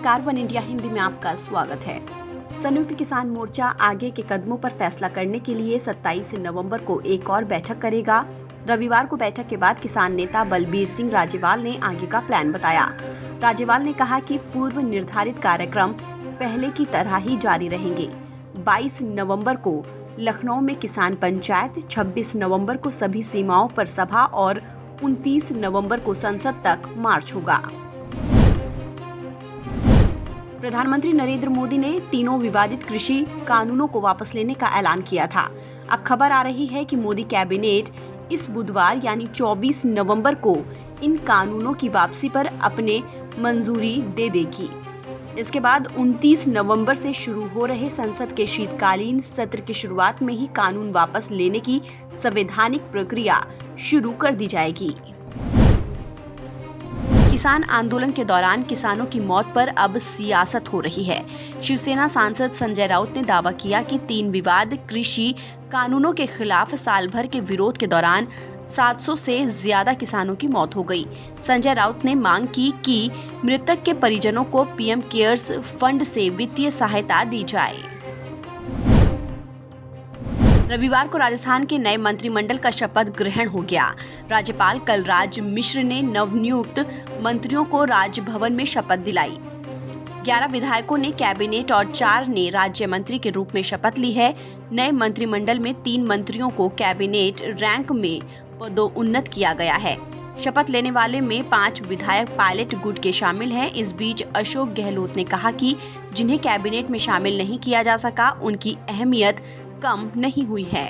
नमस्कार, one India Hindi में आपका स्वागत है। संयुक्त किसान मोर्चा आगे के कदमों पर फैसला करने के लिए 27 नवंबर को एक और बैठक करेगा। रविवार को बैठक के बाद किसान नेता बलबीर सिंह राजेवाल ने आगे का प्लान बताया। राजेवाल ने कहा कि पूर्व निर्धारित कार्यक्रम पहले की तरह ही जारी रहेंगे। 22 नवंबर को लखनऊ में किसान पंचायत, 26 नवंबर को सभी सीमाओं पर सभा और 29 नवंबर को संसद तक मार्च होगा। प्रधानमंत्री नरेंद्र मोदी ने तीनों विवादित कृषि कानूनों को वापस लेने का ऐलान किया था। अब खबर आ रही है कि मोदी कैबिनेट इस बुधवार यानी 24 नवंबर को इन कानूनों की वापसी पर अपने मंजूरी दे देगी। इसके बाद 29 नवंबर से शुरू हो रहे संसद के शीतकालीन सत्र की शुरुआत में ही कानून वापस लेने की संवैधानिक प्रक्रिया शुरू कर दी जाएगी। किसान आंदोलन के दौरान किसानों की मौत पर अब सियासत हो रही है। शिवसेना सांसद संजय राउत ने दावा किया कि 3 विवाद कृषि कानूनों के खिलाफ साल भर के विरोध के दौरान 700 से ज्यादा किसानों की मौत हो गई। संजय राउत ने मांग की कि मृतक के परिजनों को पीएम केयर्स फंड से वित्तीय सहायता दी जाए। रविवार को राजस्थान के नए मंत्रिमंडल का शपथ ग्रहण हो गया। राज्यपाल कलराज मिश्र ने नवनियुक्त मंत्रियों को राजभवन में शपथ दिलाई। 11 विधायकों ने कैबिनेट और 4 ने राज्य मंत्री के रूप में शपथ ली है। नए मंत्रिमंडल में 3 मंत्रियों को कैबिनेट रैंक में पदोन्नत किया गया है। शपथ लेने वाले में 5 विधायक पायलट गुट के शामिल हैं। इस बीच अशोक गहलोत ने कहा कि जिन्हें कैबिनेट में शामिल नहीं किया जा सका, उनकी अहमियत कम नहीं हुई है।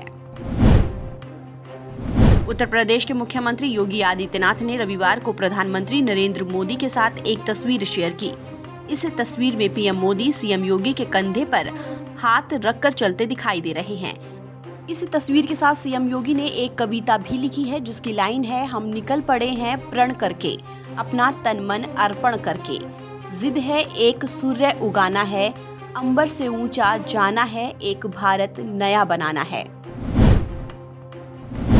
उत्तर प्रदेश के मुख्यमंत्री योगी आदित्यनाथ ने रविवार को प्रधानमंत्री नरेंद्र मोदी के साथ एक तस्वीर शेयर की। इस तस्वीर में पीएम मोदी सीएम योगी के कंधे पर हाथ रखकर चलते दिखाई दे रहे हैं। इस तस्वीर के साथ सीएम योगी ने एक कविता भी लिखी है, जिसकी लाइन है, हम निकल पड़े हैं प्रण करके, अपना तन मन अर्पण करके, जिद है एक सूर्य उगाना है, अंबर से ऊंचा जाना है, एक भारत नया बनाना है।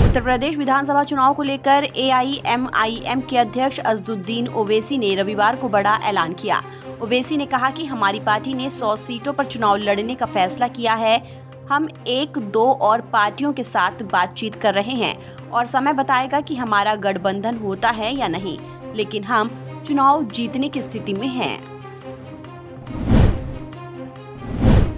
उत्तर प्रदेश विधानसभा चुनाव को लेकर एआईएमआईएम के अध्यक्ष असदुद्दीन ओवैसी ने रविवार को बड़ा ऐलान किया। ओवैसी ने कहा कि हमारी पार्टी ने 100 सीटों पर चुनाव लड़ने का फैसला किया है। हम 1-2 और पार्टियों के साथ बातचीत कर रहे हैं और समय बताएगा कि हमारा गठबंधन होता है या नहीं, लेकिन हम चुनाव जीतने की स्थिति में हैं।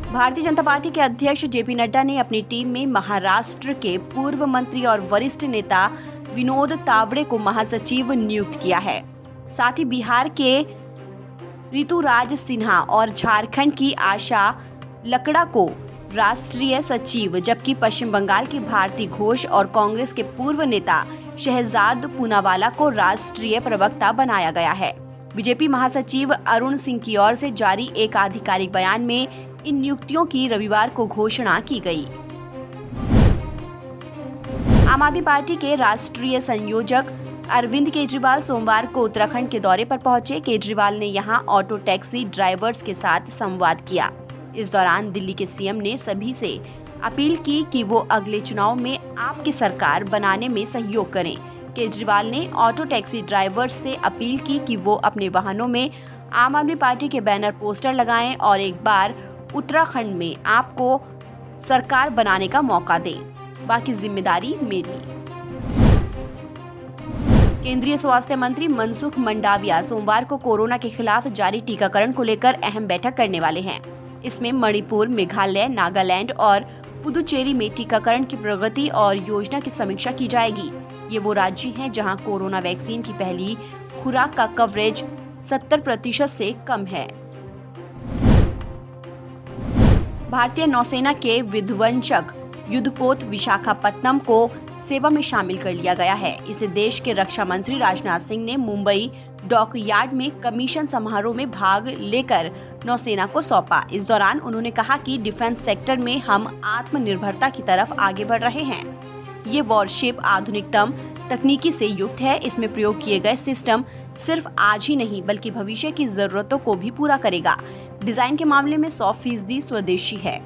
भारतीय जनता पार्टी के अध्यक्ष जेपी नड्डा ने अपनी टीम में महाराष्ट्र के पूर्व मंत्री और वरिष्ठ नेता विनोद तावड़े को महासचिव नियुक्त किया है। साथ ही बिहार के ऋतुराज सिन्हा और झारखंड की आशा लकड़ा को राष्ट्रीय सचिव, जबकि पश्चिम बंगाल की भारती घोष और कांग्रेस के पूर्व नेता शहजाद पूनावाला को राष्ट्रीय प्रवक्ता बनाया गया है। बीजेपी महासचिव अरुण सिंह की ओर से जारी एक आधिकारिक बयान में इन नियुक्तियों की रविवार को घोषणा की गई। आम आदमी पार्टी के राष्ट्रीय संयोजक अरविंद केजरीवाल सोमवार को उत्तराखंड के दौरे पर पहुंचे। केजरीवाल ने यहां ऑटो टैक्सी ड्राइवर्स के साथ संवाद किया। इस दौरान दिल्ली के सीएम ने सभी से अपील की कि वो अगले चुनाव में आपकी सरकार बनाने में सहयोग करें। केजरीवाल ने ऑटो टैक्सी ड्राइवर्स से अपील की कि वो अपने वाहनों में आम आदमी पार्टी के बैनर पोस्टर लगाएं और एक बार उत्तराखंड में आपको सरकार बनाने का मौका दें, बाकी जिम्मेदारी मेरी। केंद्रीय स्वास्थ्य मंत्री मनसुख मंडाविया सोमवार को कोरोना के खिलाफ जारी टीकाकरण को लेकर अहम बैठक करने वाले हैं। इसमें मणिपुर, मेघालय, नागालैंड और पुदुचेरी में टीकाकरण की प्रगति और योजना की समीक्षा की जाएगी। ये वो राज्य हैं जहां कोरोना वैक्सीन की पहली खुराक का कवरेज 70% से कम है। भारतीय नौसेना के विध्वंसक युद्धपोत विशाखापत्तनम को सेवा में शामिल कर लिया गया है। इसे देश के रक्षा मंत्री राजनाथ सिंह ने मुंबई डॉकयार्ड में कमीशन समारोह में भाग लेकर नौसेना को सौंपा। इस दौरान उन्होंने कहा कि डिफेंस सेक्टर में हम आत्मनिर्भरता की तरफ आगे बढ़ रहे हैं। ये वॉरशिप आधुनिकतम तकनीकी से युक्त है। इसमें प्रयोग किए गए सिस्टम सिर्फ आज ही नहीं बल्कि भविष्य की जरूरतों को भी पूरा करेगा। डिजाइन के मामले में 100% स्वदेशी है।